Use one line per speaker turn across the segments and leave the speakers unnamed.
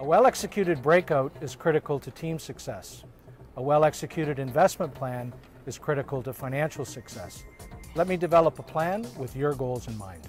A well-executed breakout is critical to team success. A well-executed investment plan is critical to financial success. Let me develop a plan with your goals in mind.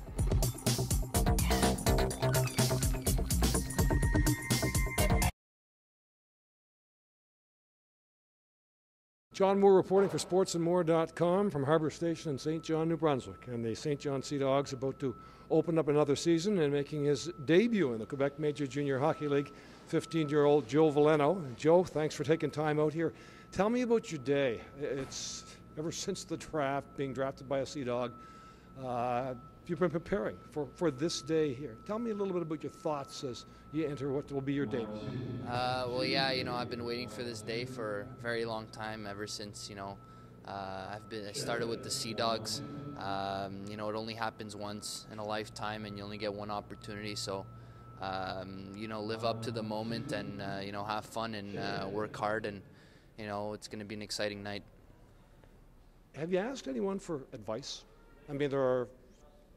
John Moore reporting for sportsandmore.com from Harbour Station in St. John, New Brunswick. And the St. John Sea Dogs about to open up another season and making his debut in the Quebec Major Junior Hockey League, 15-year-old Joe Veleno. Joe, thanks for taking time out here. Tell me about your day. It's ever since the draft, being drafted by a Sea Dog, you've been preparing for this day here. Tell me a little bit about your thoughts as you enter what will be your debut.
Well, yeah, I've been waiting for this day for a very long time, ever since, I started with the Sea Dogs. It only happens once in a lifetime, and you only get one opportunity. So, live up to the moment and, have fun and work hard, and, it's going to be an exciting night.
Have you asked anyone for advice? I mean, there are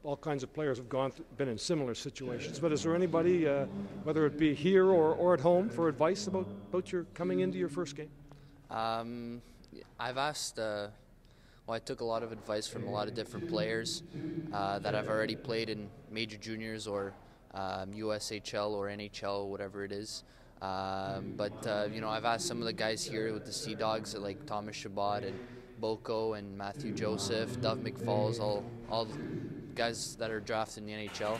all kinds of players have been in similar situations, but is there anybody, whether it be here or at home, for advice about your coming into your first game?
I've asked, I took a lot of advice from a lot of different players that have already played in major juniors or USHL or NHL, whatever it is. I've asked some of the guys here with the Sea Dogs, like Thomas Chabot and Boko and Matthew Joseph, Dov McFalls, all the guys that are drafted in the NHL,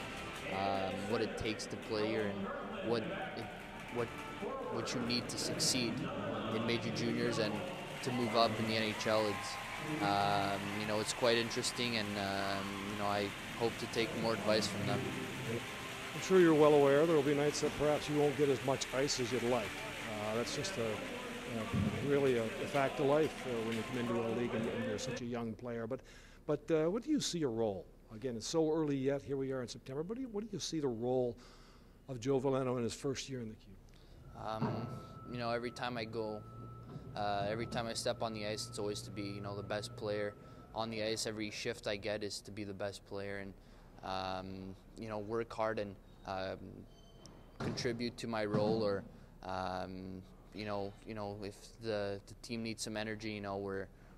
what it takes to play here and what you need to succeed in major juniors and to move up in the NHL. It's quite interesting, and I hope to take more advice from them.
I'm sure you're well aware there will be nights that perhaps you won't get as much ice as you'd like. That's just really a fact of life when you come into a league and you're such a young player. But what do you see your role? Again, it's so early yet. Here we are in September. What do you see the role of Joe Veleno in his first year in the Q?
Every time I go, every time I step on the ice, it's always to be, the best player on the ice. Every shift I get is to be the best player and, work hard and contribute to my role, or, if the team needs some energy,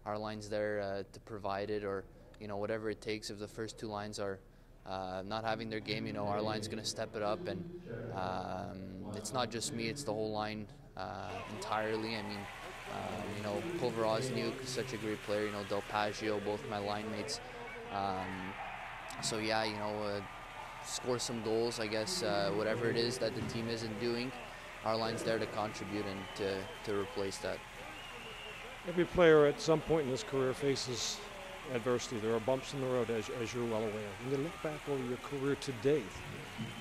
our line's there to provide it, or, whatever it takes. If the first two lines are not having their game, our line's going to step it up, and it's not just me, it's the whole line entirely. I mean, Poverozniuk, such a great player, Del Paggio, both my line mates. Score some goals, I guess, whatever it is that the team isn't doing, our line's there to contribute and to replace that.
Every player at some point in his career faces adversity. There are bumps in the road, as you're well aware. When you look back over your career to date,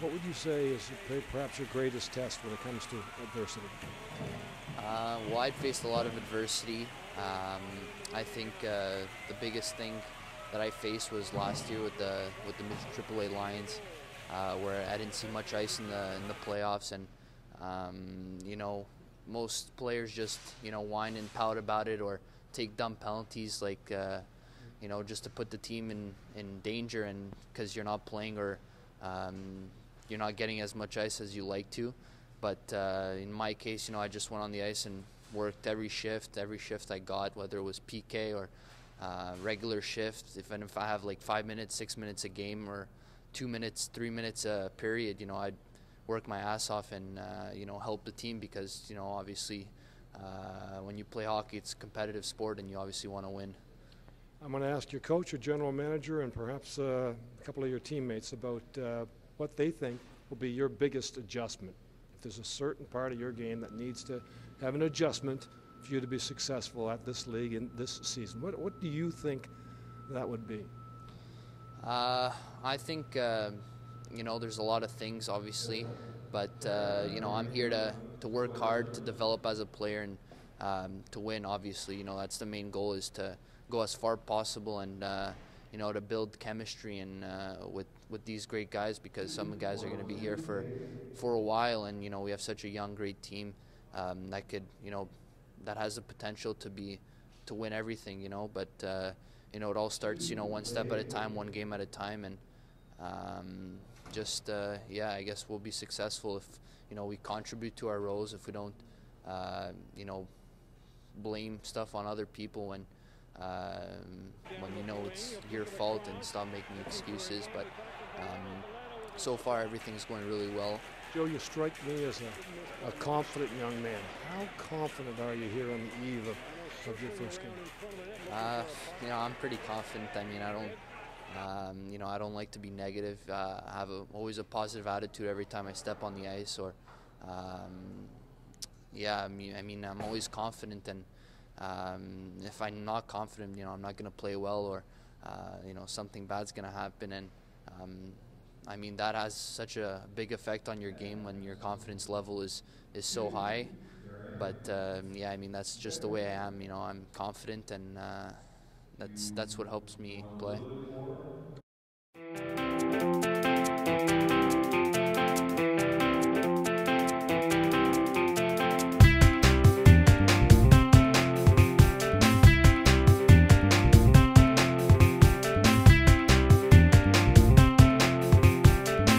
what would you say is perhaps your greatest test when it comes to adversity?
I'd faced a lot of adversity. I think the biggest thing that I faced was last year with the AAA Lions, where I didn't see much ice in the playoffs, and most players just whine and pout about it or take dumb penalties, like just to put the team in danger, and because you're not playing or you're not getting as much ice as you like to. But in my case, I just went on the ice and worked every shift I got, whether it was PK or regular shift. If I have like 5 minutes, 6 minutes a game, or 2 minutes, 3 minutes a period, I'd work my ass off and help the team, because obviously when you play hockey, it's a competitive sport, and you obviously want to win.
I'm going to ask your coach, your general manager, and perhaps a couple of your teammates about what they think will be your biggest adjustment. If there's a certain part of your game that needs to have an adjustment for you to be successful at this league in this season, what do you think that would be?
I think, there's a lot of things, obviously, but, I'm here to work hard, to develop as a player, and to win, obviously. That's the main goal, is to go as far possible and, to build chemistry and with these great guys, because some guys are going to be here for a while, and, we have such a young, great team that could, that has the potential to win everything, but it all starts, one step at a time, one game at a time, and I guess we'll be successful if, we contribute to our roles, if we don't, blame stuff on other people when it's your fault, and stop making excuses. But so far everything's going really well.
Joe, you strike me as a confident young man. How confident are you here on the eve of your first game?
I'm pretty confident. I mean, I don't like to be negative. I have always a positive attitude every time I step on the ice. Or, I'm always confident, and if I'm not confident, I'm not going to play well, or something bad's going to happen. And that has such a big effect on your game when your confidence level is so high. But that's just the way I am. I'm confident, and that's what helps me play.